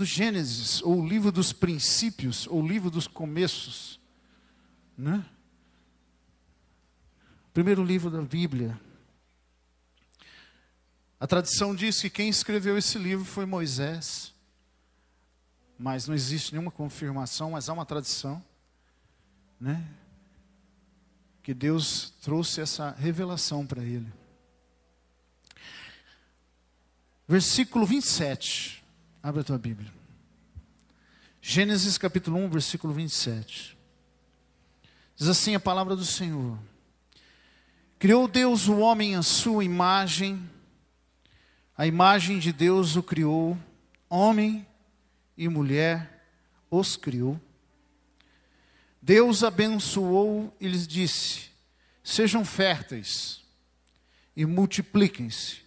Gênesis, ou o livro dos princípios, ou o livro dos começos, né? Primeiro livro da Bíblia. A tradição diz que quem escreveu esse livro foi Moisés, mas não existe nenhuma confirmação, mas há uma tradição, né? Que Deus trouxe essa revelação para ele. Versículo 27. Abre a tua Bíblia. Gênesis capítulo 1, versículo 27. Diz assim a palavra do Senhor. Criou Deus o homem à sua imagem. A imagem de Deus o criou. Homem e mulher os criou. Deus abençoou e lhes disse: sejam férteis e multipliquem-se.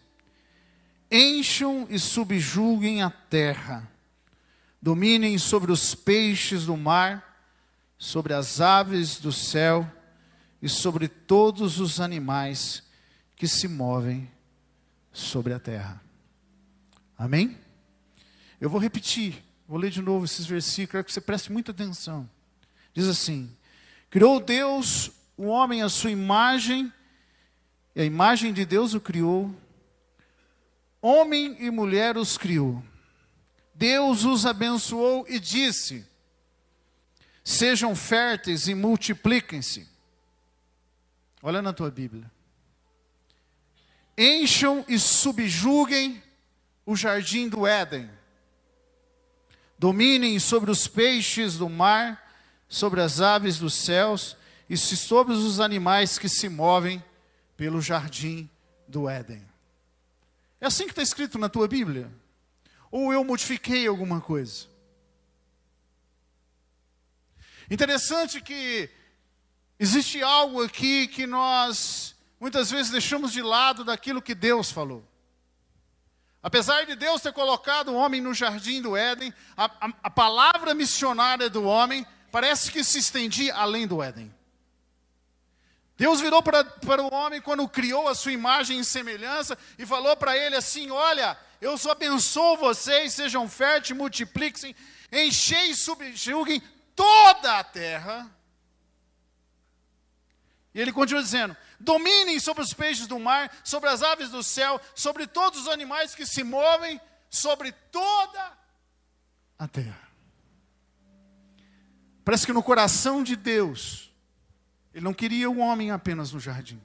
Encham e subjuguem a terra. Dominem sobre os peixes do mar, sobre as aves do céu e sobre todos os animais que se movem sobre a terra. Amém? Eu vou repetir, vou ler de novo esses versículos, quero que você preste muita atenção. Diz assim: criou Deus o homem à sua imagem, e a imagem de Deus o criou. Homem e mulher os criou. Deus os abençoou e disse: sejam férteis e multipliquem-se. Olha na tua Bíblia. Encham e subjuguem o jardim do Éden. Dominem sobre os peixes do mar, sobre as aves dos céus e sobre os animais que se movem pelo jardim do Éden. É assim que está escrito na tua Bíblia? Ou eu modifiquei alguma coisa? Interessante que existe algo aqui que nós muitas vezes deixamos de lado daquilo que Deus falou. Apesar de Deus ter colocado o homem no jardim do Éden, a palavra missionária do homem parece que se estendia além do Éden. Deus virou para o homem quando criou a sua imagem e semelhança e falou para ele assim: olha, eu só abençoo vocês, sejam férteis, multipliquem, enchei e subjuguem toda a terra. E ele continua dizendo: dominem sobre os peixes do mar, sobre as aves do céu, sobre todos os animais que se movem, sobre toda a terra. Parece que no coração de Deus, Ele não queria o homem apenas no jardim.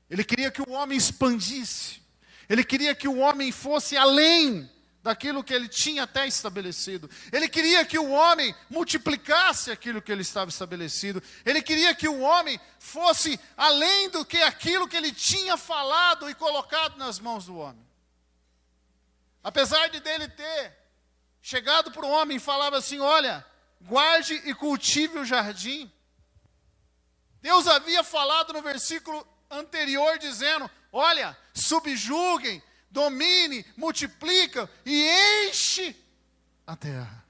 Ele queria que o homem expandisse. Ele queria que o homem fosse além daquilo que ele tinha até estabelecido. Ele queria que o homem multiplicasse aquilo que ele estava estabelecido. Ele queria que o homem fosse além do que aquilo que ele tinha falado e colocado nas mãos do homem. Apesar de dele ter chegado para o homem e falava assim: olha, guarde e cultive o jardim. Deus havia falado no versículo anterior dizendo: olha, subjuguem, domine, multiplica e enche a terra.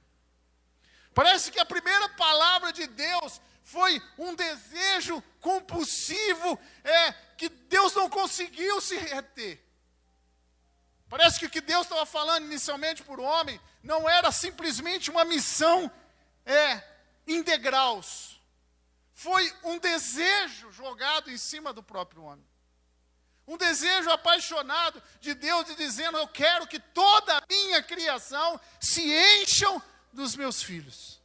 Parece que a primeira palavra de Deus foi um desejo compulsivo, que Deus não conseguiu se reter. Parece que o que Deus estava falando inicialmente para o homem não era simplesmente uma missão em degraus. Foi um desejo jogado em cima do próprio homem. Um desejo apaixonado de Deus, de dizendo: eu quero que toda a minha criação se encham dos meus filhos.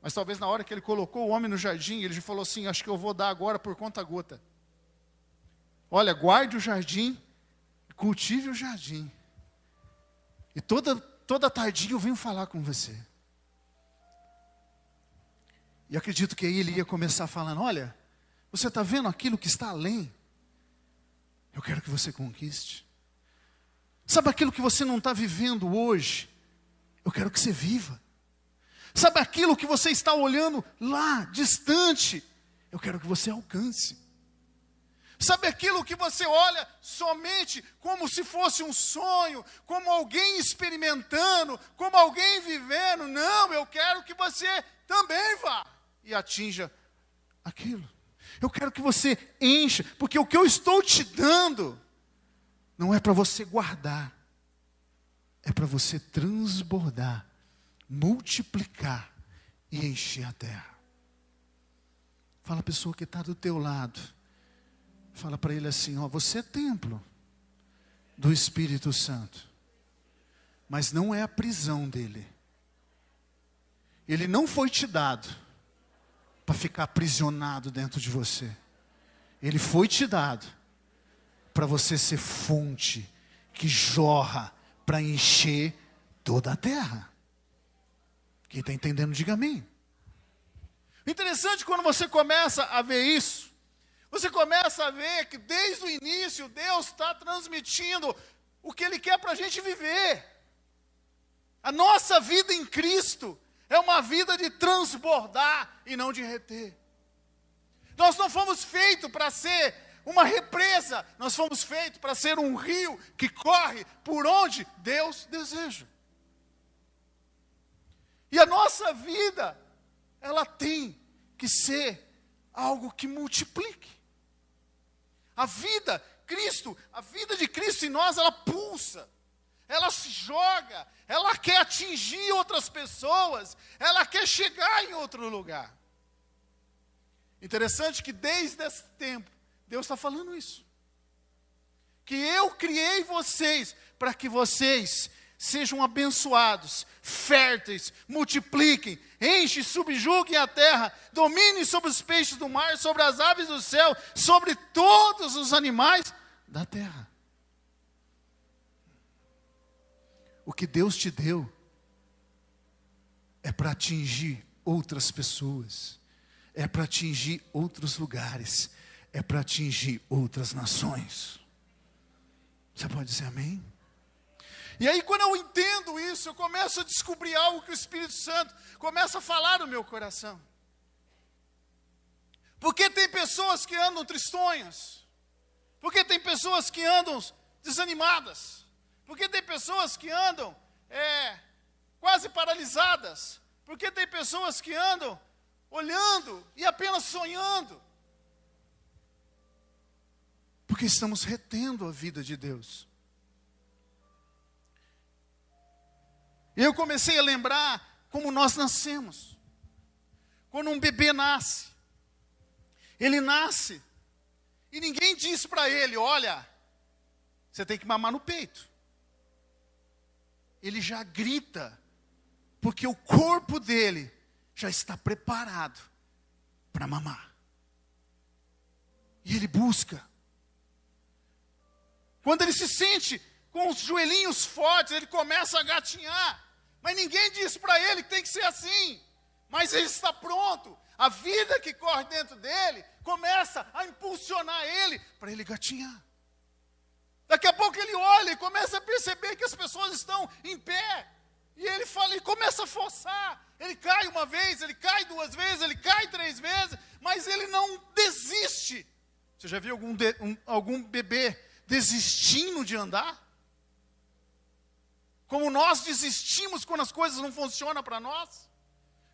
Mas talvez na hora que ele colocou o homem no jardim, ele falou assim: acho que eu vou dar agora por conta gota. Olha, guarde o jardim, cultive o jardim. E toda tardinha eu venho falar com você. E acredito que aí ele ia começar falando: olha, você está vendo aquilo que está além? Eu quero que você conquiste. Sabe aquilo que você não está vivendo hoje? Eu quero que você viva. Sabe aquilo que você está olhando lá, distante? Eu quero que você alcance. Sabe aquilo que você olha somente como se fosse um sonho, como alguém experimentando, como alguém vivendo? Não, eu quero que você também vá e atinja aquilo. Eu quero que você encha, porque o que eu estou te dando não é para você guardar, é para você transbordar, multiplicar e encher a terra. Fala a pessoa que está do teu lado, fala para ele assim, ó, você é templo do Espírito Santo, mas não é a prisão dele. Ele não foi te dado para ficar aprisionado dentro de você. Ele foi te dado para você ser fonte que jorra para encher toda a terra. Quem está entendendo, diga amém. O interessante quando você começa a ver isso, você começa a ver que desde o início Deus está transmitindo o que Ele quer para a gente viver. A nossa vida em Cristo é uma vida de transbordar e não de reter. Nós não fomos feitos para ser uma represa, nós fomos feitos para ser um rio que corre por onde Deus deseja. E a nossa vida, ela tem que ser algo que multiplique. A vida de Cristo em nós, ela pulsa, ela se joga, ela quer atingir outras pessoas, ela quer chegar em outro lugar. Interessante que desde esse tempo, Deus está falando isso. Que eu criei vocês para que vocês sejam abençoados, férteis, multipliquem, enchem, subjuguem a terra, dominem sobre os peixes do mar, sobre as aves do céu, sobre todos os animais da terra. O que Deus te deu é para atingir outras pessoas, é para atingir outros lugares, é para atingir outras nações. Você pode dizer amém? E aí quando eu entendo isso, eu começo a descobrir algo que o Espírito Santo começa a falar no meu coração. Porque tem pessoas que andam tristonhas, porque tem pessoas que andam desanimadas, porque tem pessoas que andam quase paralisadas, porque tem pessoas que andam olhando e apenas sonhando. Porque estamos retendo a vida de Deus. E eu comecei a lembrar como nós nascemos. Quando um bebê nasce, ele nasce e ninguém diz para ele, olha, você tem que mamar no peito. Ele já grita, porque o corpo dele já está preparado para mamar. E ele busca. Quando ele se sente com os joelhinhos fortes, ele começa a gatinhar. Mas ninguém diz para ele que tem que ser assim. Mas ele está pronto. A vida que corre dentro dele começa a impulsionar ele para ele gatinhar. Daqui a pouco ele olha e começa a perceber que as pessoas estão em pé. E ele fala, ele começa a forçar. Ele cai uma vez, ele cai duas vezes, ele cai três vezes. Mas ele não desiste. Você já viu algum bebê desistindo de andar? Como nós desistimos quando as coisas não funcionam para nós?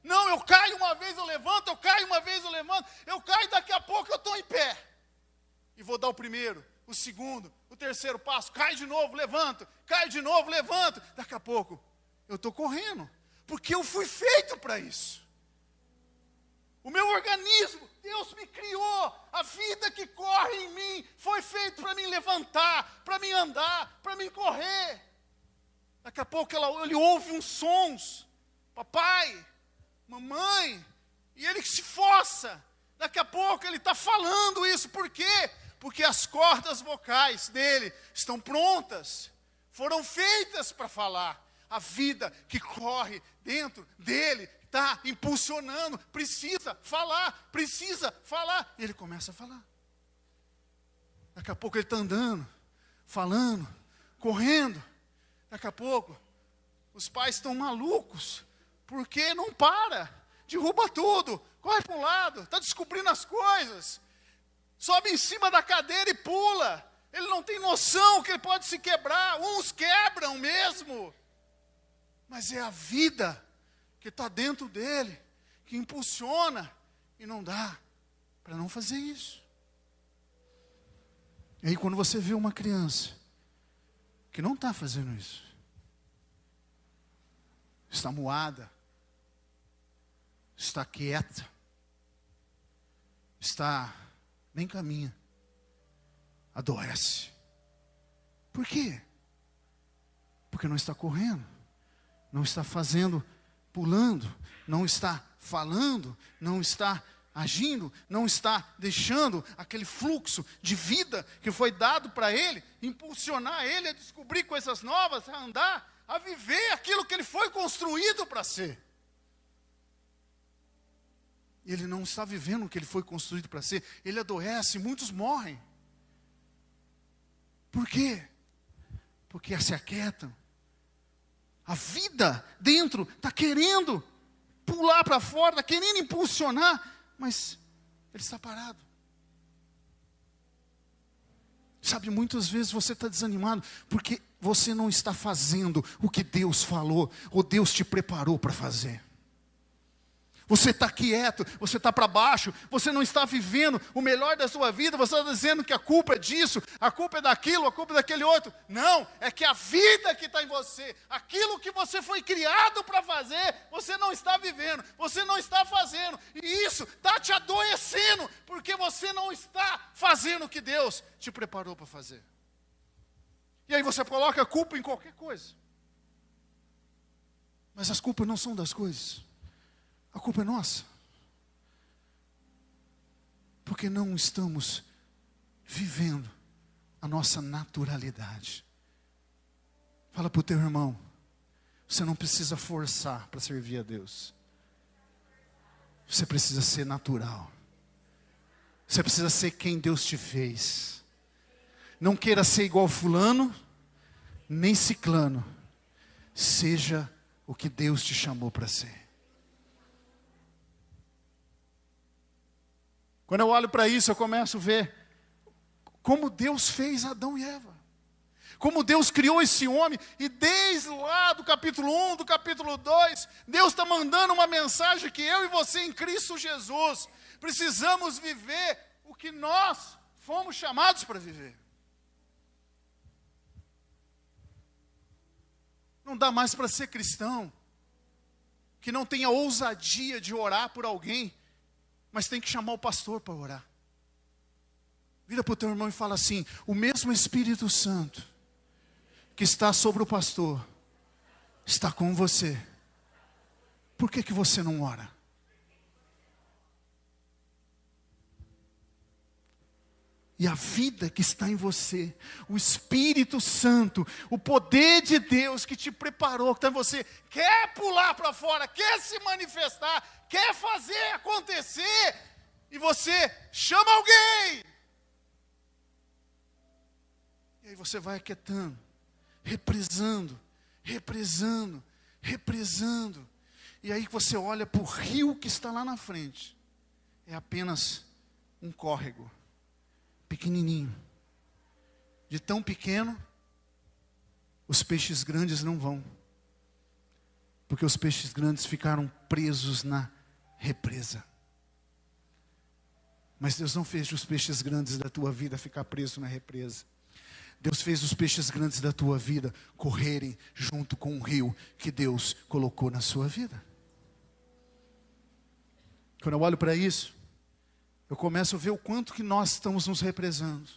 Não, eu caio uma vez, eu levanto, eu caio uma vez, eu levanto, eu caio, daqui a pouco eu estou em pé. E vou dar o primeiro, o segundo, o terceiro passo, caio de novo, levanto, caio de novo, levanto. Daqui a pouco eu estou correndo, porque eu fui feito para isso. O meu organismo, Deus me criou, a vida que corre em mim foi feita para mim levantar, para mim andar, para mim correr. Daqui a pouco ele ouve uns sons, papai, mamãe, e ele se força. Daqui a pouco ele está falando isso, por quê? Porque as cordas vocais dele estão prontas, foram feitas para falar. A vida que corre dentro dele está impulsionando, precisa falar. E ele começa a falar. Daqui a pouco ele está andando, falando, correndo. Daqui a pouco, os pais estão malucos, porque não para, derruba tudo, corre para um lado, está descobrindo as coisas, sobe em cima da cadeira e pula, ele não tem noção que ele pode se quebrar, uns quebram mesmo, mas é a vida que está dentro dele, que impulsiona, e não dá para não fazer isso. E aí quando você vê uma criança que não está fazendo isso. Está moada, está quieta, nem caminha, adoece. Por quê? Porque não está correndo, não está fazendo, pulando, não está falando, não está agindo, não está deixando aquele fluxo de vida que foi dado para ele, impulsionar ele a descobrir coisas novas, a andar, a viver aquilo que ele foi construído para ser. Ele não está vivendo o que ele foi construído para ser, ele adoece, muitos morrem. Por quê? Porque se aquietam. A vida dentro está querendo pular para fora, está querendo impulsionar, mas ele está parado. Sabe, muitas vezes você está desanimado porque você não está fazendo o que Deus falou, ou Deus te preparou para fazer. Você está quieto, você está para baixo, você não está vivendo o melhor da sua vida, você está dizendo que a culpa é disso, a culpa é daquilo, a culpa é daquele outro. Não, é que a vida que está em você, aquilo que você foi criado para fazer, você não está vivendo, você não está fazendo. E isso está te adoecendo, porque você não está fazendo o que Deus te preparou para fazer. E aí você coloca a culpa em qualquer coisa. Mas as culpas não são das coisas. A culpa é nossa. Porque não estamos vivendo a nossa naturalidade. Fala para o teu irmão, você não precisa forçar para servir a Deus. Você precisa ser natural. Você precisa ser quem Deus te fez. Não queira ser igual fulano, nem ciclano. Seja o que Deus te chamou para ser. Quando eu olho para isso, eu começo a ver como Deus fez Adão e Eva. Como Deus criou esse homem. E desde lá do capítulo 1, do capítulo 2, Deus está mandando uma mensagem que eu e você em Cristo Jesus precisamos viver o que nós fomos chamados para viver. Não dá mais para ser cristão que não tenha ousadia de orar por alguém, mas tem que chamar o pastor para orar. Vira para o teu irmão e fala assim: o mesmo Espírito Santo que está sobre o pastor está com você. Por que você não ora? E a vida que está em você, o Espírito Santo, o poder de Deus que te preparou, que está em você, quer pular para fora, quer se manifestar, quer fazer acontecer, e você chama alguém. E aí você vai aquietando, represando, e aí você olha para o rio que está lá na frente, é apenas um córrego, pequenininho. De tão pequeno, os peixes grandes não vão. Porque os peixes grandes ficaram presos na represa. Mas Deus não fez os peixes grandes da tua vida ficar preso na represa. Deus fez os peixes grandes da tua vida correrem junto com o rio que Deus colocou na sua vida. Quando eu olho para isso, eu começo a ver o quanto que nós estamos nos represando.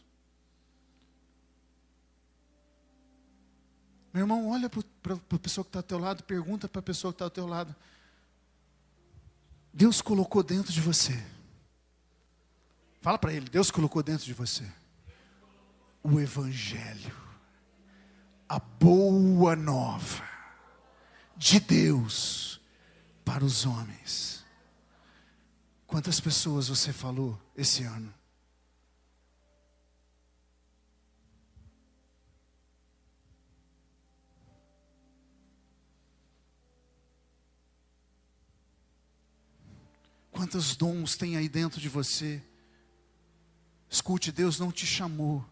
Meu irmão, olha para a pessoa que está ao teu lado, pergunta para a pessoa que está ao teu lado. Deus colocou dentro de você. Fala para ele, Deus colocou dentro de você o Evangelho, a boa nova de Deus para os homens. Quantas pessoas você falou esse ano? Quantos dons tem aí dentro de você? Escute, Deus não te chamou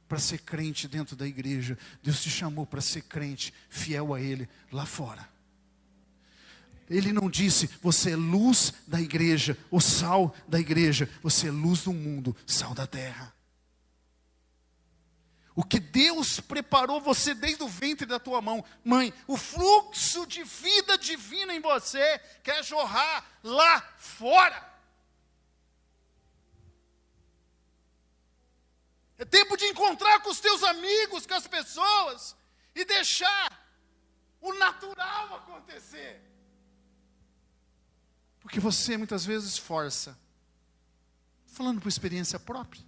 para ser crente dentro da igreja. Deus te chamou para ser crente, fiel a Ele, lá fora. Ele não disse, você é luz da igreja, o sal da igreja. Você é luz do mundo, sal da terra. O que Deus preparou você desde o ventre da tua mãe, o fluxo de vida divina em você quer jorrar lá fora. É tempo de encontrar com os teus amigos, com as pessoas, e deixar o natural acontecer. Porque você muitas vezes força. Falando por experiência própria.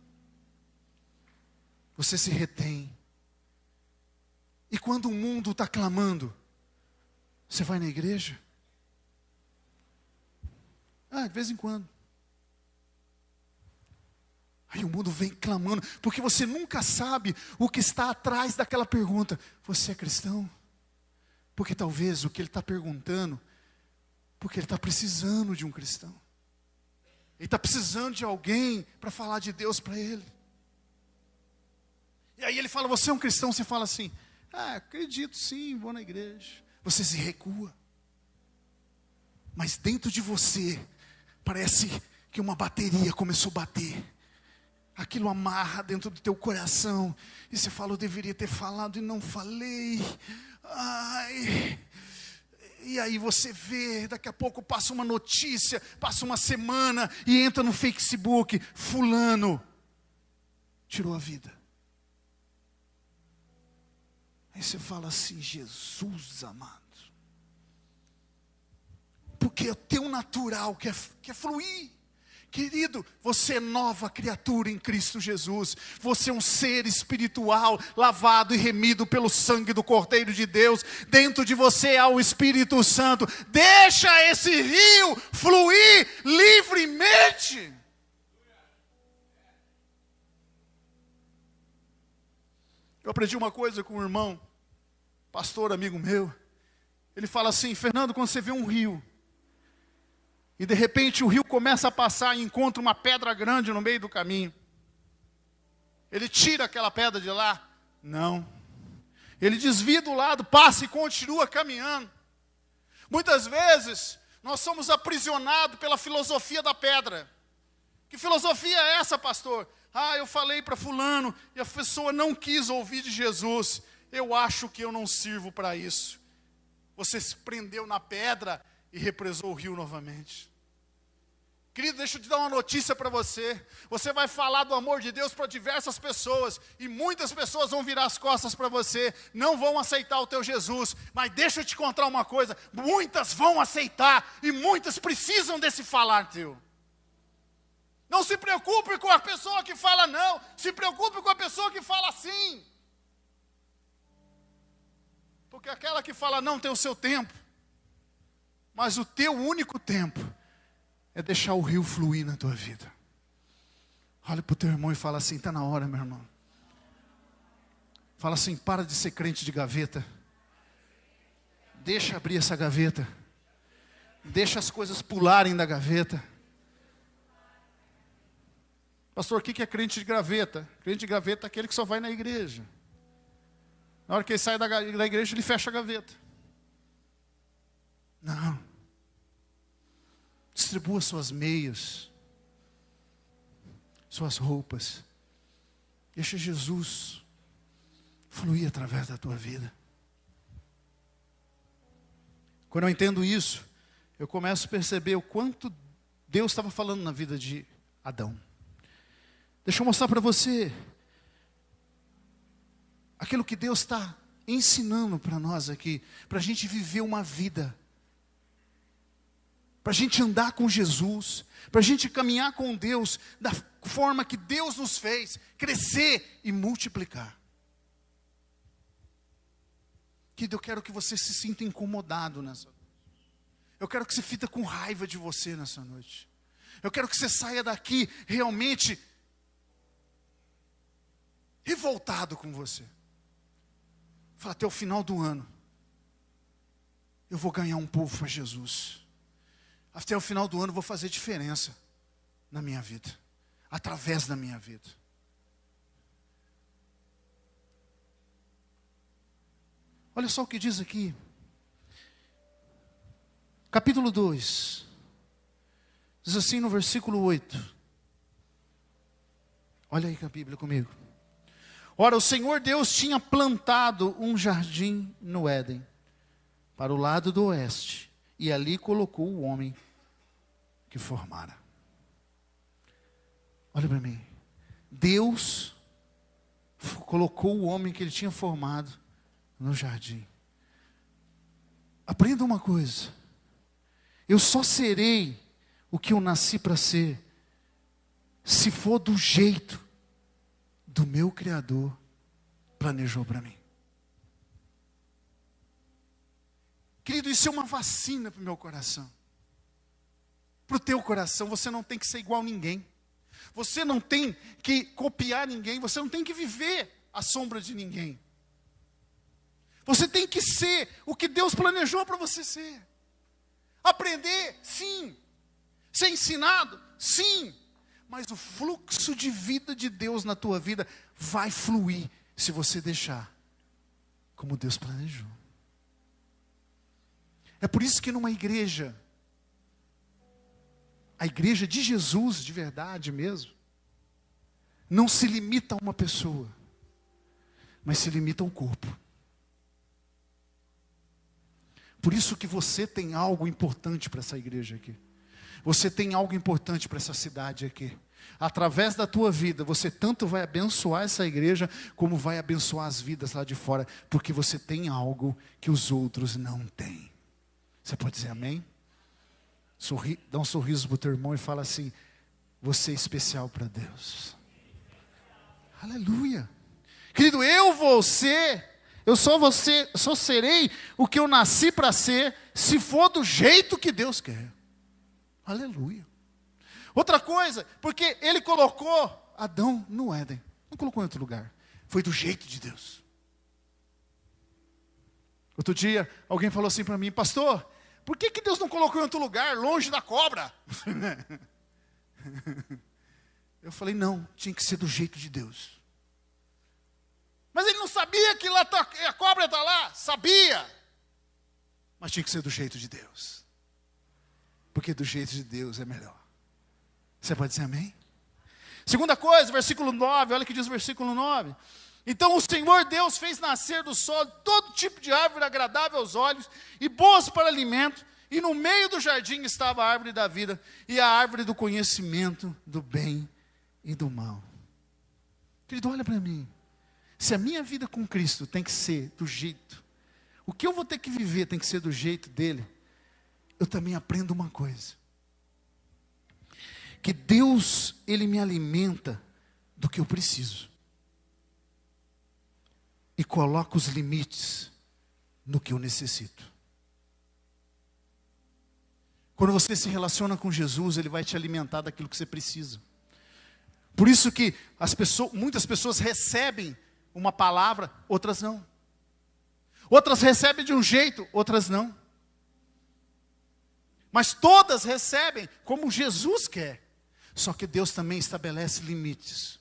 Você se retém. E quando o mundo está clamando, você vai na igreja? De vez em quando. Aí o mundo vem clamando, porque você nunca sabe o que está atrás daquela pergunta. Você é cristão? Porque talvez o que ele está perguntando, porque ele está precisando de um cristão. Ele está precisando de alguém para falar de Deus para ele. E aí ele fala, você é um cristão? Você fala assim, acredito sim, vou na igreja. Você se recua. Mas dentro de você, parece que uma bateria começou a bater. Aquilo amarra dentro do teu coração. E você fala, eu deveria ter falado e não falei. E aí você vê, daqui a pouco passa uma notícia, passa uma semana e entra no Facebook, fulano tirou a vida. Aí você fala assim, Jesus amado. Porque o teu natural quer fluir. Querido, você é nova criatura em Cristo Jesus. Você é um ser espiritual, lavado e remido pelo sangue do Cordeiro de Deus. Dentro de você há o Espírito Santo. Deixa esse rio fluir livremente. Eu aprendi uma coisa com um irmão, pastor amigo meu. Ele fala assim, Fernando, quando você vê um rio, e de repente o rio começa a passar e encontra uma pedra grande no meio do caminho. Ele tira aquela pedra de lá? Não. Ele desvia do lado, passa e continua caminhando. Muitas vezes, nós somos aprisionados pela filosofia da pedra. Que filosofia é essa, pastor? Eu falei para fulano e a pessoa não quis ouvir de Jesus. Eu acho que eu não sirvo para isso. Você se prendeu na pedra e represou o rio novamente. Querido, deixa eu te dar uma notícia para você. Você vai falar do amor de Deus para diversas pessoas. E muitas pessoas vão virar as costas para você. Não vão aceitar o teu Jesus. Mas deixa eu te contar uma coisa. Muitas vão aceitar. E muitas precisam desse falar teu. Não se preocupe com a pessoa que fala não. Se preocupe com a pessoa que fala sim. Porque aquela que fala não tem o seu tempo. Mas o teu único tempo é deixar o rio fluir na tua vida. Olha para o teu irmão e fala assim, está na hora, meu irmão. Fala assim, para de ser crente de gaveta. Deixa abrir essa gaveta. Deixa as coisas pularem da gaveta. Pastor, o que é crente de gaveta? Crente de gaveta é aquele que só vai na igreja. Na hora que ele sai da igreja, ele fecha a gaveta. Não. Distribua suas meias, suas roupas. Deixa Jesus fluir através da tua vida. Quando eu entendo isso, eu começo a perceber o quanto Deus estava falando na vida de Adão. Deixa eu mostrar para você aquilo que Deus está ensinando para nós aqui, para a gente viver uma vida, para a gente andar com Jesus, para a gente caminhar com Deus da forma que Deus nos fez, crescer e multiplicar. Querido, eu quero que você se sinta incomodado nessa noite. Eu quero que você fique com raiva de você nessa noite. Eu quero que você saia daqui realmente revoltado com você. Fala, até o final do ano, eu vou ganhar um povo para Jesus. Até o final do ano eu vou fazer diferença na minha vida, através da minha vida. Olha só o que diz aqui. Capítulo 2. Diz assim no versículo 8. Olha aí com a Bíblia comigo. Ora, o Senhor Deus tinha plantado um jardim no Éden, para o lado do oeste, e ali colocou o homem que formara. Olha para mim. Deus colocou o homem que ele tinha formado no jardim. Aprenda uma coisa. Eu só serei o que eu nasci para ser, se for do jeito do meu Criador planejou para mim. Querido, isso é uma vacina para o meu coração. Para o teu coração. Você não tem que ser igual a ninguém. Você não tem que copiar ninguém. Você não tem que viver à sombra de ninguém. Você tem que ser o que Deus planejou para você ser. Aprender, sim. Ser ensinado, sim. Mas o fluxo de vida de Deus na tua vida vai fluir se você deixar como Deus planejou. É por isso que numa igreja, a igreja de Jesus, de verdade mesmo, não se limita a uma pessoa, mas se limita ao corpo. Por isso que você tem algo importante para essa igreja aqui. Você tem algo importante para essa cidade aqui. Através da tua vida, você tanto vai abençoar essa igreja, como vai abençoar as vidas lá de fora, porque você tem algo que os outros não têm. Você pode dizer amém? Dá um sorriso para o teu irmão e fala assim: você é especial para Deus. Aleluia. Querido, eu só serei o que eu nasci para ser, se for do jeito que Deus quer. Aleluia. Outra coisa, porque ele colocou Adão no Éden. Não colocou em outro lugar. Foi do jeito de Deus. Outro dia, alguém falou assim para mim: pastor, por que Deus não colocou em outro lugar, longe da cobra? Eu falei: não, tinha que ser do jeito de Deus. Mas ele não sabia que lá a cobra está lá? Sabia. Mas tinha que ser do jeito de Deus. Porque do jeito de Deus é melhor. Você pode dizer amém? Segunda coisa, versículo 9, olha o que diz o versículo 9. Então o Senhor Deus fez nascer do solo todo tipo de árvore agradável aos olhos e boas para alimento, e no meio do jardim estava a árvore da vida e a árvore do conhecimento do bem e do mal. Querido, olha para mim. Se a minha vida com Cristo tem que ser do jeito, o que eu vou ter que viver tem que ser do jeito dele, eu também aprendo uma coisa. Que Deus, ele me alimenta do que eu preciso. E coloca os limites no que eu necessito. Quando você se relaciona com Jesus, ele vai te alimentar daquilo que você precisa. Por isso que muitas pessoas recebem uma palavra, outras não. Outras recebem de um jeito, outras não. Mas todas recebem como Jesus quer. Só que Deus também estabelece limites.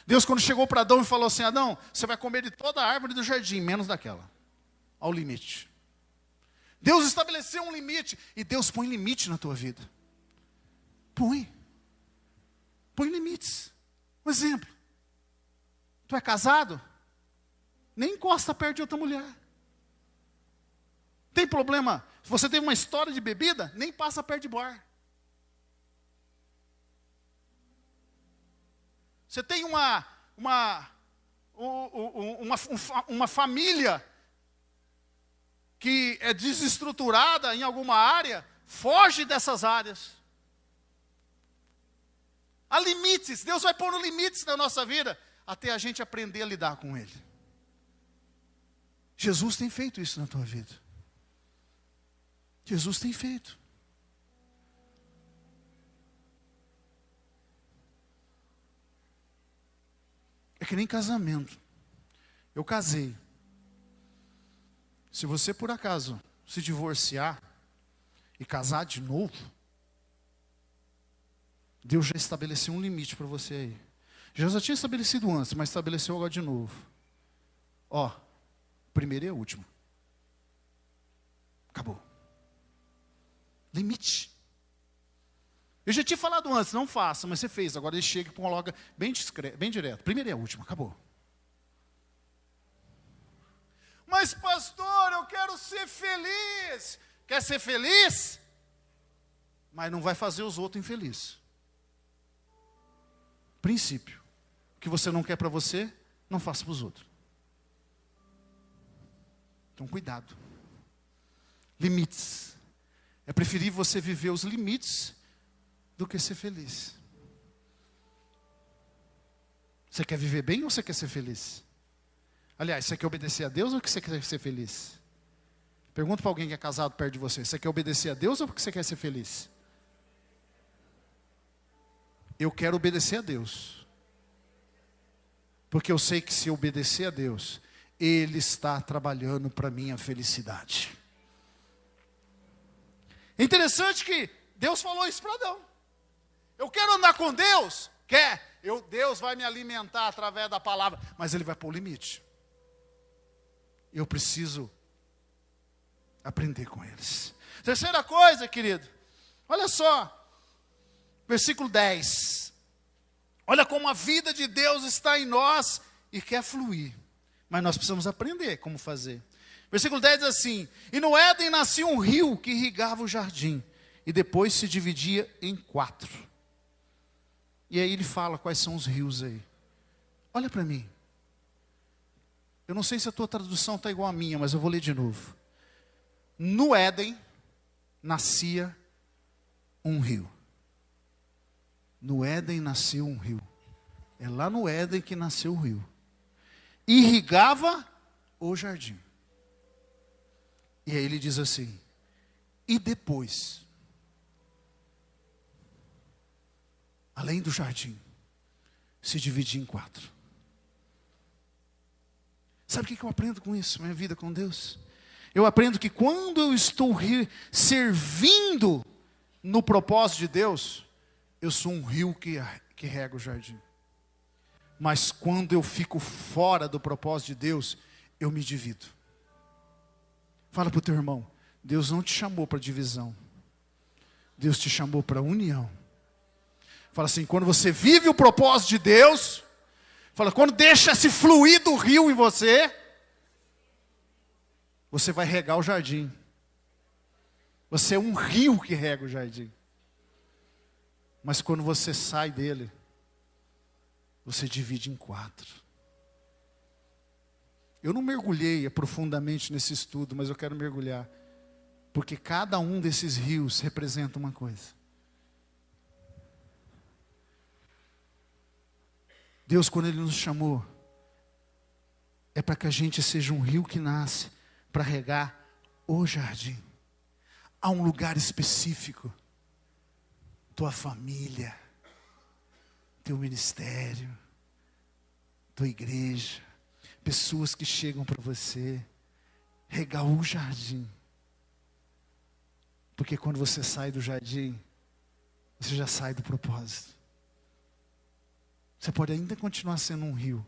Deus, quando chegou para Adão e falou assim: Adão, você vai comer de toda a árvore do jardim, menos daquela. Ao limite. Deus estabeleceu um limite. E Deus põe limite na tua vida. Põe limites. Um exemplo. Tu é casado? Nem encosta perto de outra mulher. Tem problema? Se você teve uma história de bebida, nem passa perto de bar. Você tem uma família que é desestruturada em alguma área, foge dessas áreas. Há limites, Deus vai pôr limites na nossa vida, até a gente aprender a lidar com Ele. Jesus tem feito isso na tua vida. Jesus tem feito. É que nem casamento. Eu casei. Se você por acaso se divorciar e casar de novo, Deus já estabeleceu um limite para você aí. Já tinha estabelecido antes, mas estabeleceu agora de novo. Ó, primeiro e a última. Acabou. Limite. Eu já tinha falado antes, não faça, mas você fez. Agora ele chega e coloca bem discreto, bem direto. Primeiro e a última, acabou. Mas pastor, eu quero ser feliz. Quer ser feliz? Mas não vai fazer os outros infelizes. Princípio. O que você não quer para você, não faça para os outros. Então cuidado. Limites. É preferível você viver os limites do que ser feliz. Você quer viver bem ou você quer ser feliz? Aliás, você quer obedecer a Deus ou você quer ser feliz? Pergunta para alguém que é casado perto de você. Você quer obedecer a Deus ou porque você quer ser feliz? Eu quero obedecer a Deus. Porque eu sei que se eu obedecer a Deus, Ele está trabalhando para a minha felicidade. É interessante que Deus falou isso para Adão. Eu quero andar com Deus? Quer? Deus vai me alimentar através da palavra. Mas Ele vai pôr o limite. Eu preciso aprender com eles. Terceira coisa, querido. Olha só. Versículo 10. Olha como a vida de Deus está em nós e quer fluir. Mas nós precisamos aprender como fazer. Versículo 10 diz assim: e no Éden nascia um rio que irrigava o jardim, e depois se dividia em 4. E aí ele fala quais são os rios aí. Olha para mim. Eu não sei se a tua tradução está igual à minha, mas eu vou ler de novo. No Éden nascia um rio. No Éden nasceu um rio. É lá no Éden que nasceu o rio. Irrigava o jardim. E aí ele diz assim: e depois, além do jardim, se dividia em 4. Sabe o que eu aprendo com isso, minha vida com Deus? Eu aprendo que quando eu estou servindo no propósito de Deus, eu sou um rio que rega o jardim. Mas quando eu fico fora do propósito de Deus, eu me divido. Fala para o teu irmão: Deus não te chamou para divisão. Deus te chamou para união. Fala assim: quando você vive o propósito de Deus, fala, quando deixa-se fluir do rio em você, você vai regar o jardim. Você é um rio que rega o jardim. Mas quando você sai dele, você divide em 4. Eu não mergulhei profundamente nesse estudo, mas eu quero mergulhar. Porque cada um desses rios representa uma coisa. Deus, quando Ele nos chamou, é para que a gente seja um rio que nasce para regar o jardim. Há um lugar específico. Tua família, teu ministério, tua igreja, pessoas que chegam para você, regar o jardim. Porque quando você sai do jardim, você já sai do propósito. Você pode ainda continuar sendo um rio,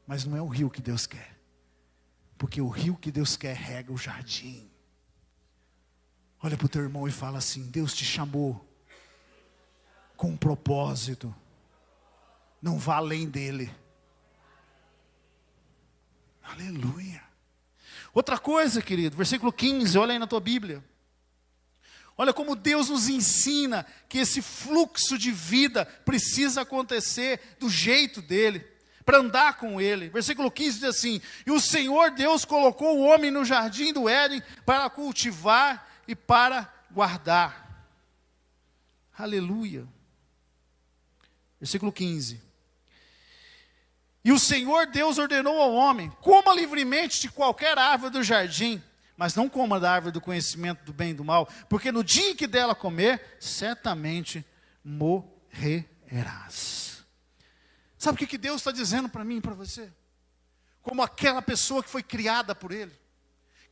mas não é o rio que Deus quer. Porque o rio que Deus quer rega o jardim. Olha para o teu irmão e fala assim: Deus te chamou com um propósito. Não vá além dele. Aleluia. Outra coisa, querido, versículo 15, olha aí na tua Bíblia. Olha como Deus nos ensina que esse fluxo de vida precisa acontecer do jeito dele, para andar com ele. Versículo 15 diz assim: e o Senhor Deus colocou o homem no jardim do Éden para cultivar e para guardar. Aleluia. Versículo 15. E o Senhor Deus ordenou ao homem: coma livremente de qualquer árvore do jardim, mas não coma da árvore do conhecimento do bem e do mal, porque no dia em que dela comer, certamente morrerás. Sabe o que Deus está dizendo para mim e para você? Como aquela pessoa que foi criada por Ele,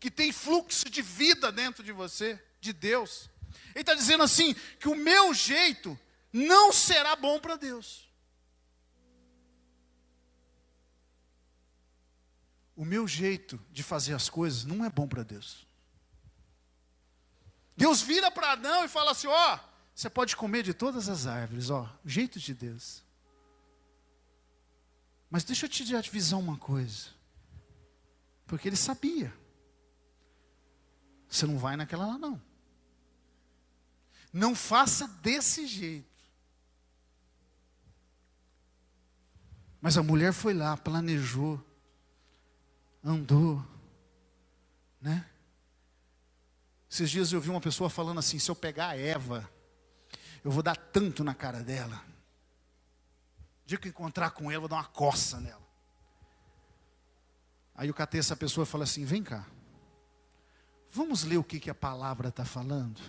que tem fluxo de vida dentro de você, de Deus. Ele está dizendo assim, que o meu jeito não será bom para Deus. O meu jeito de fazer as coisas não é bom para Deus. Deus vira para Adão e fala assim: ó, você pode comer de todas as árvores, ó, o jeito de Deus. Mas deixa eu te avisar uma coisa. Porque ele sabia Você não vai naquela lá, não. Não faça desse jeito. Mas a mulher foi lá, planejou, andou, né? Esses dias eu vi uma pessoa falando assim: se eu pegar a Eva, eu vou dar tanto na cara dela. O dia que eu encontrar com ela, eu vou dar uma coça nela. Aí eu catei essa pessoa e falei assim: vem cá, vamos ler o que a palavra está falando?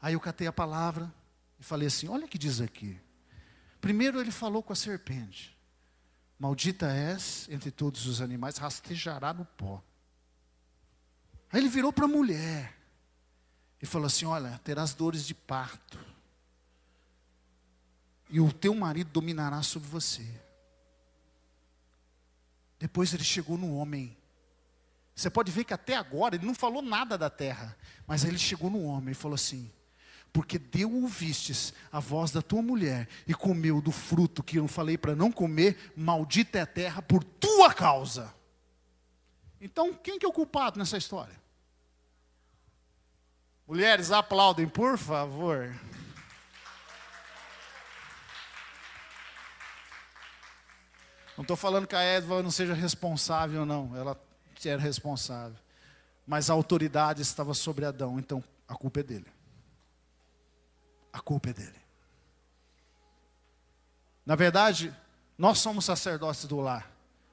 Aí eu catei a palavra e falei assim: olha o que diz aqui. Primeiro ele falou com a serpente: maldita és entre todos os animais, rastejará no pó. Aí ele virou para a mulher e falou assim: olha, terás dores de parto, e o teu marido dominará sobre você. Depois ele chegou no homem. Você pode ver que até agora ele não falou nada da terra, mas aí ele chegou no homem e falou assim: porque deu ouvistes a voz da tua mulher e comeu do fruto que eu falei para não comer, maldita é a terra por tua causa. Então quem que é o culpado nessa história? Mulheres, aplaudem, por favor. Não estou falando que a Eva não seja responsável, não. Ela era responsável. Mas a autoridade estava sobre Adão, então a culpa é dele. A culpa é dele. Na verdade, nós somos sacerdotes do lar.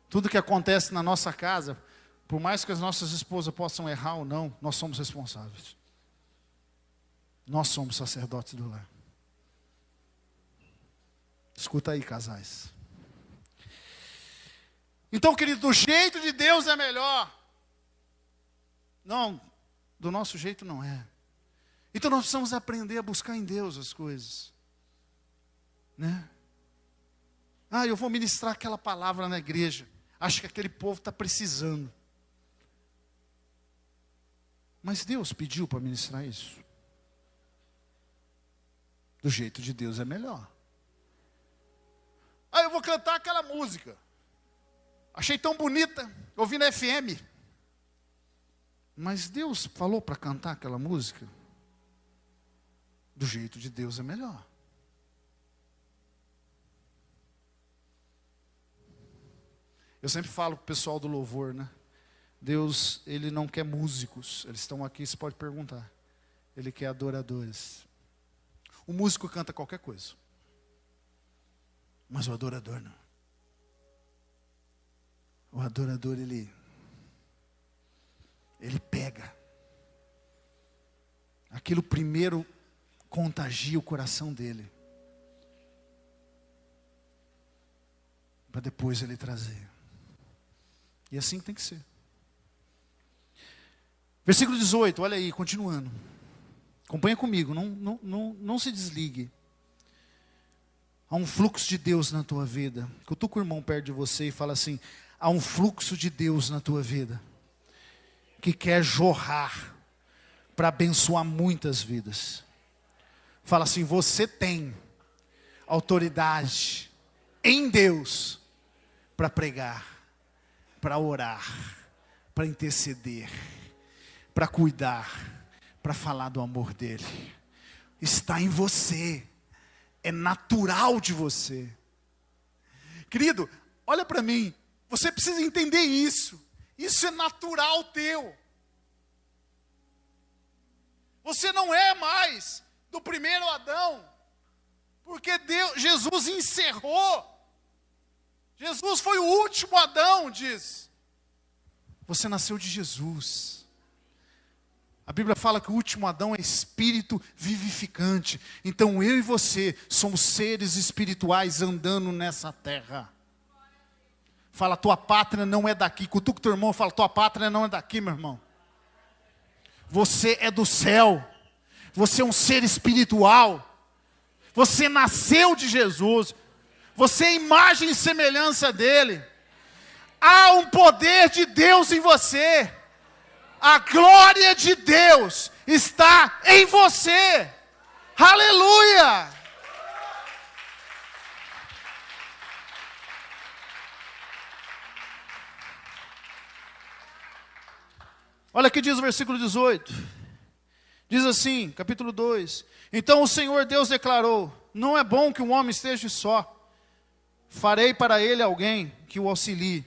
Tudo que acontece na nossa casa, por mais que as nossas esposas possam errar ou não, nós somos responsáveis. Nós somos sacerdotes do lar. Escuta aí, casais. Então, querido, do jeito de Deus é melhor. Não, do nosso jeito não é. Então nós precisamos aprender a buscar em Deus as coisas. Né? Ah, eu vou ministrar aquela palavra na igreja. Acho que aquele povo está precisando. Mas Deus pediu para ministrar isso. Do jeito de Deus é melhor. Ah, eu vou cantar aquela música. Achei tão bonita, ouvi na FM. Mas Deus falou para cantar aquela música? Do jeito de Deus é melhor. Eu sempre falo para o pessoal do louvor, né? Deus, Ele não quer músicos. Eles estão aqui, você pode perguntar. Ele quer adoradores. O músico canta qualquer coisa. Mas o adorador não. O adorador, ele pega. Aquilo primeiro contagia o coração dele. Para depois ele trazer. E assim tem que ser. Versículo 18, olha aí, continuando. Acompanha comigo, não se desligue. Há um fluxo de Deus na tua vida. Cutuca o irmão perto de você e fala assim: há um fluxo de Deus na tua vida, que quer jorrar, para abençoar muitas vidas. Fala assim: você tem autoridade em Deus, para pregar, para orar, para interceder, para cuidar, para falar do amor dele. Está em você. É natural de você. Querido, olha para mim. Você precisa entender isso. Isso é natural teu. Você não é mais do primeiro Adão. Porque Jesus encerrou. Jesus foi o último Adão, diz. Você nasceu de Jesus. A Bíblia fala que o último Adão é espírito vivificante. Então eu e você somos seres espirituais andando nessa terra. Fala, tua pátria não é daqui. Cutuca o teu irmão e fala, tua pátria não é daqui, meu irmão. Você é do céu. Você é um ser espiritual. Você nasceu de Jesus. Você é imagem e semelhança dele. Há um poder de Deus em você. A glória de Deus está em você. Aleluia! Olha o que diz o versículo 18. Diz assim, capítulo 2. Então o Senhor Deus declarou: não é bom que o homem esteja só. Farei para ele alguém que o auxilie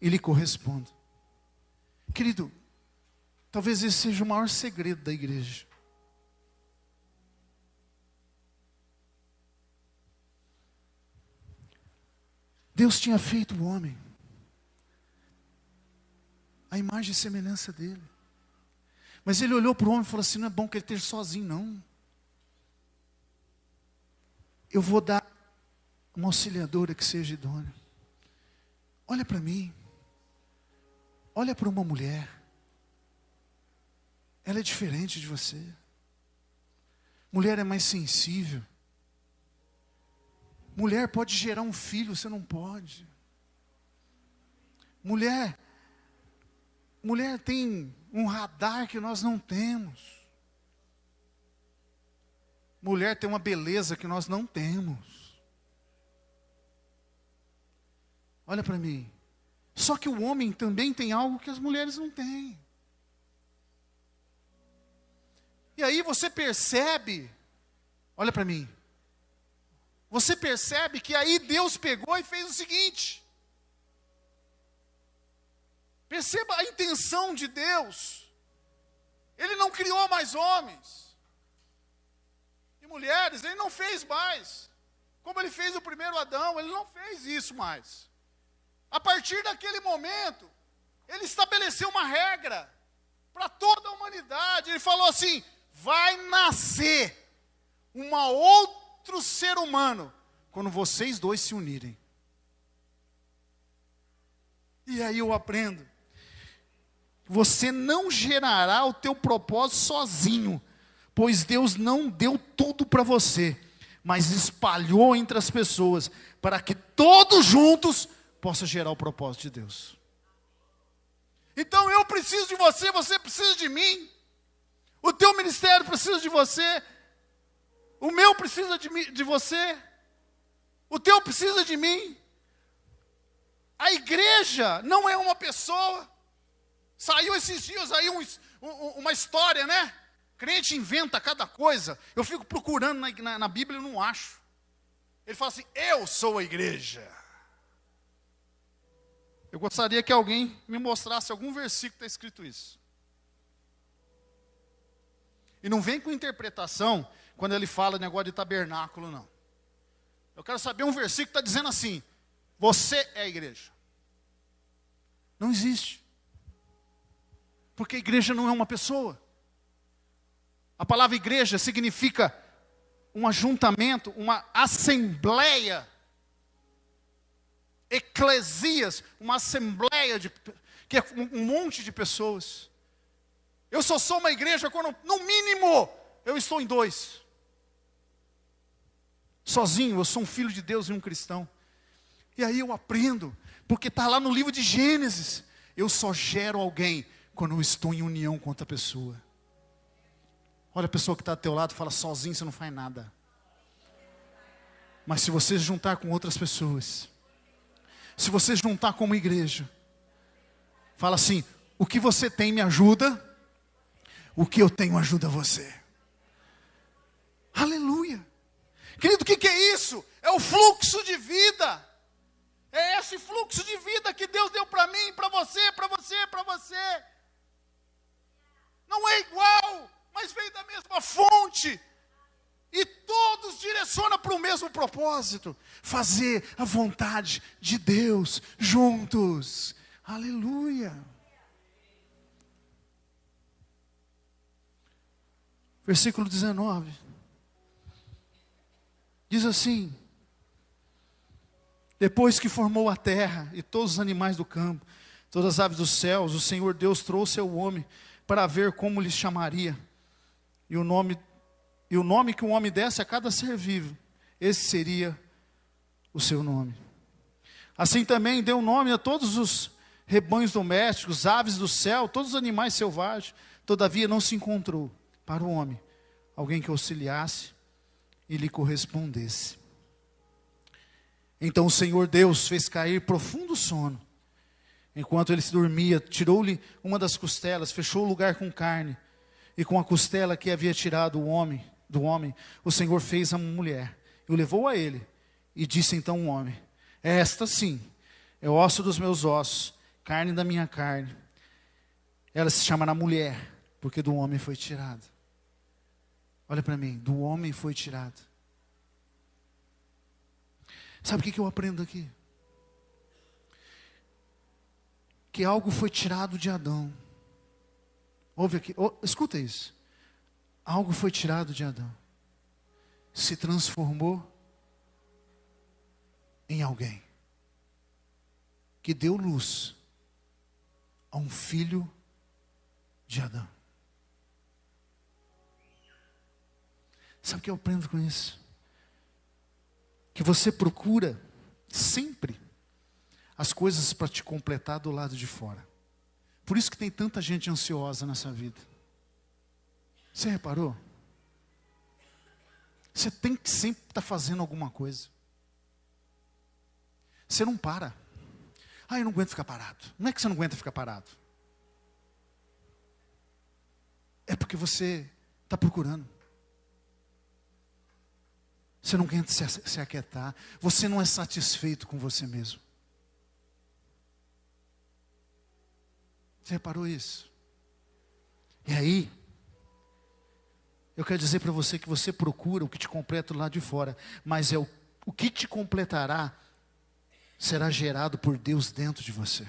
e lhe corresponda. Querido, talvez esse seja o maior segredo da igreja. Deus tinha feito o homem a imagem e semelhança dele. Mas ele olhou para o homem e falou assim: não é bom que ele esteja sozinho, não. Eu vou dar uma auxiliadora que seja idônea. Olha para mim. Olha para uma mulher. Ela é diferente de você. Mulher é mais sensível. Mulher pode gerar um filho, você não pode. Mulher tem um radar que nós não temos. Mulher tem uma beleza que nós não temos. Olha para mim. Só que o homem também tem algo que as mulheres não têm. E aí você percebe, olha para mim. Você percebe que aí Deus pegou e fez o seguinte. Perceba a intenção de Deus. Ele não criou mais homens e mulheres, ele não fez mais. Como ele fez o primeiro Adão, ele não fez isso mais. A partir daquele momento, ele estabeleceu uma regra para toda a humanidade. Ele falou assim: vai nascer outro ser humano quando vocês dois se unirem. E aí eu aprendo. Você não gerará o teu propósito sozinho, pois Deus não deu tudo para você, mas espalhou entre as pessoas, para que todos juntos possam gerar o propósito de Deus. Então eu preciso de você, você precisa de mim, o teu ministério precisa de você, o meu precisa de você, o teu precisa de mim. A igreja não é uma pessoa. Saiu esses dias aí uma história, né? Crente inventa cada coisa. Eu fico procurando na Bíblia e não acho. Ele fala assim: eu sou a igreja. Eu gostaria que alguém me mostrasse algum versículo que está escrito isso. E não vem com interpretação quando ele fala negócio de tabernáculo, não. Eu quero saber um versículo que está dizendo assim: você é a igreja. Não existe. Porque a igreja não é uma pessoa. A palavra igreja significa um ajuntamento, uma assembleia. Eclesias, uma assembleia, que é um monte de pessoas. Eu só sou uma igreja quando, no mínimo, eu estou em dois. Sozinho, eu sou um filho de Deus e um cristão. E aí eu aprendo, porque está lá no livro de Gênesis. Eu só gero alguém quando eu estou em união com outra pessoa. Olha a pessoa que está ao teu lado e fala: sozinho você não faz nada. Mas se você se juntar com outras pessoas, se você se juntar com uma igreja, fala assim: o que você tem me ajuda, o que eu tenho ajuda você. Aleluia. Querido, o que é isso? É o fluxo de vida. É esse fluxo de vida que Deus deu para mim, para você, para você, para você. Não é igual, mas veio da mesma fonte. E todos direcionam para o mesmo propósito: fazer a vontade de Deus juntos. Aleluia. Versículo 19. Diz assim: depois que formou a terra e todos os animais do campo, todas as aves dos céus, o Senhor Deus trouxe ao homem para ver como lhe chamaria. E o nome que o homem desse a cada ser vivo, esse seria o seu nome. Assim também deu nome a todos os rebanhos domésticos, aves do céu, todos os animais selvagens. Todavia não se encontrou para o homem alguém que auxiliasse e lhe correspondesse. Então o Senhor Deus fez cair profundo sono Enquanto ele se dormia, tirou-lhe uma das costelas, fechou o lugar com carne, e com a costela que havia tirado do homem, o Senhor fez a mulher, e o levou a ele, e disse então o homem: esta sim, é osso dos meus ossos, carne da minha carne. Ela se chamará mulher, porque do homem foi tirada. Olha para mim, do homem foi tirada. Sabe o que eu aprendo aqui? Que algo foi tirado de Adão. Ouve aqui, escuta isso. Algo foi tirado de Adão, se transformou em alguém que deu luz a um filho de Adão. Sabe o que eu aprendo com isso? Que você procura sempre as coisas para te completar do lado de fora. Por isso que tem tanta gente ansiosa nessa vida. Você reparou? Você tem que sempre estar fazendo alguma coisa. Você não para. Eu não aguento ficar parado. Não é que você não aguenta ficar parado. É porque você está procurando. Você não aguenta se aquietar. Você não é satisfeito com você mesmo. Você reparou isso? E aí, eu quero dizer para você que você procura o que te completa do lado de fora, mas o que te completará será gerado por Deus dentro de você.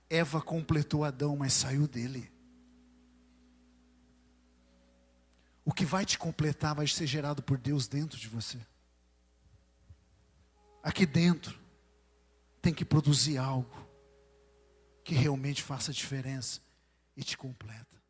Eva completou Adão, mas saiu dele. O que vai te completar vai ser gerado por Deus dentro de você. Aqui dentro tem que produzir algo que realmente faça diferença e te completa.